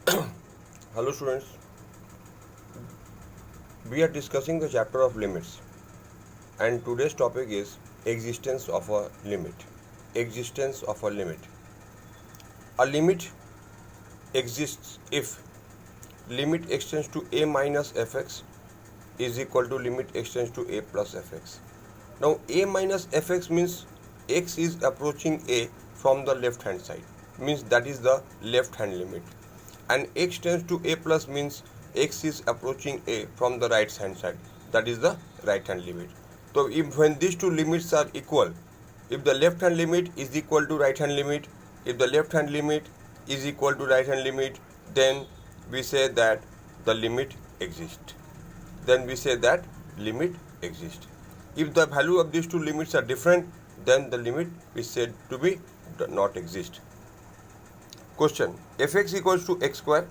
Hello students, we are discussing the chapter of limits and today's topic is existence of a limit. Existence of a limit. A limit exists if limit extends to a minus fx is equal to limit extends to a plus fx. Now a minus fx means x is approaching a from the left hand side, means that is the left hand limit, and x tends to a plus means x is approaching a from the right hand side, that is the right hand limit. So if when these two limits are equal, if the left hand limit is equal to right hand limit, if the left hand limit is equal to right hand limit, then we say that the limit exists. Then we say that limit exists. If the value of these two limits are different, then the limit is said to be not exist. Question: fx equals to x square,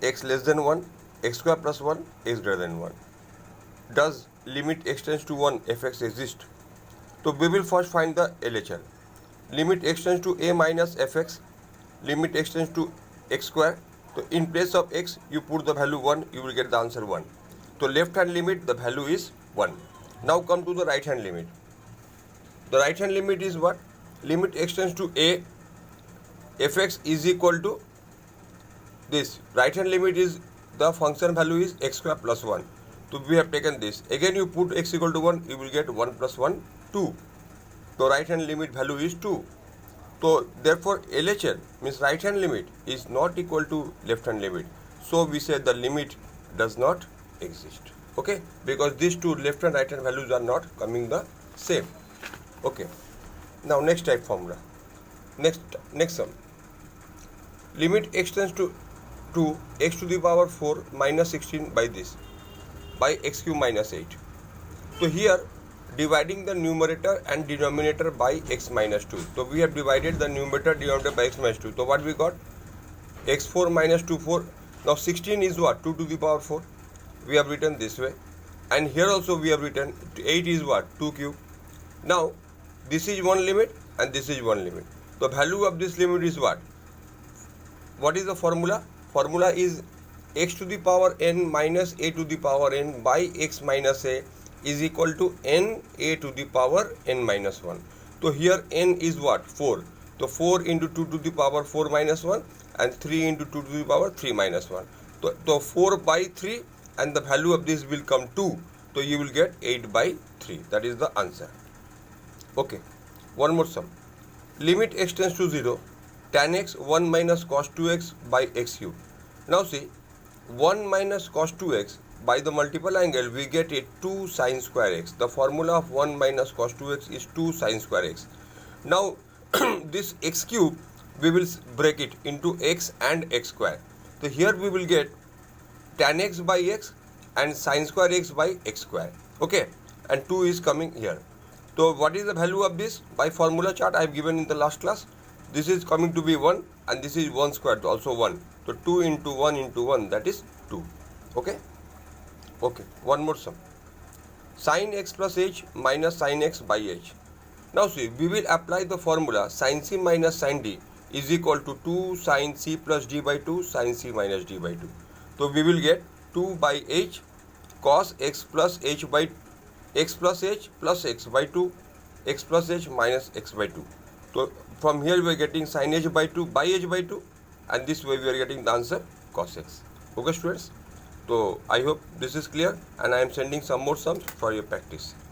x less than 1, x square plus 1, x greater than 1. Does limit extends to 1 fx exist? So we will first find the LHL. Limit extends to a minus fx, limit extends to x square. So in place of x you put the value 1, you will get the answer 1. So left hand limit the value is 1. Now come to the right hand limit. The right hand limit is what? Limit extends to a fx is equal to this. Right hand limit is the function value is x square plus 1. So we have taken this. Again you put x equal to 1, you will get 1 plus 1, 2. So right hand limit value is 2. So therefore LHL means right hand limit is not equal to left hand limit. So we say the limit does not exist. Okay, because these two left and right hand values are not coming the same. Okay, now next type formula. Next sum. Limit extends to x to the power 4 minus 16 by this, by x cube minus 8. So here dividing the numerator and denominator by x minus 2. So we have divided the numerator denominator by x minus 2. So what we got? x4 minus 2 4. Now 16 is what? 2 to the power 4. We have written this way. And here also we have written 8 is what? 2 cube. Now this is one limit and this is one limit. The value of this limit is what? What is the formula? Formula is x to the power n minus a to the power n by x minus a is equal to n a to the power n minus 1. So here n is what? 4. So 4 into 2 to the power 4 minus 1 and 3 into 2 to the power 3 minus 1. So 4 by 3 and the value of this will come 2. So you will get 8 by 3. That is the answer. Okay. One more sum. Limit extends to 0. Tan x 1 minus cos 2x by x cube. Now see, 1 minus cos 2x by the multiple angle we get it 2 sin square x. The formula of 1 minus cos 2x is 2 sin square x. Now this x cube we will break it into x and x square. So here we will get tan x by x and sin square x by x square. Okay, and 2 is coming here. So what is the value of this? By formula chart I have given in the last class. This is coming to be 1 and this is 1 squared, also 1. So 2 into 1 that is 2. Okay. Okay. One more sum. Sin x plus h minus sin x by h. Now see, we will apply the formula sin c minus sin d is equal to 2 sin c plus d by 2 sin c minus d by 2. So we will get 2 by h cos x plus h by x plus h plus x by 2 x plus h minus x by 2. So from here we are getting sin h by 2 by h by 2 and this way we are getting the answer cos x. Okay students, so I hope this is clear and I am sending some more sums for your practice.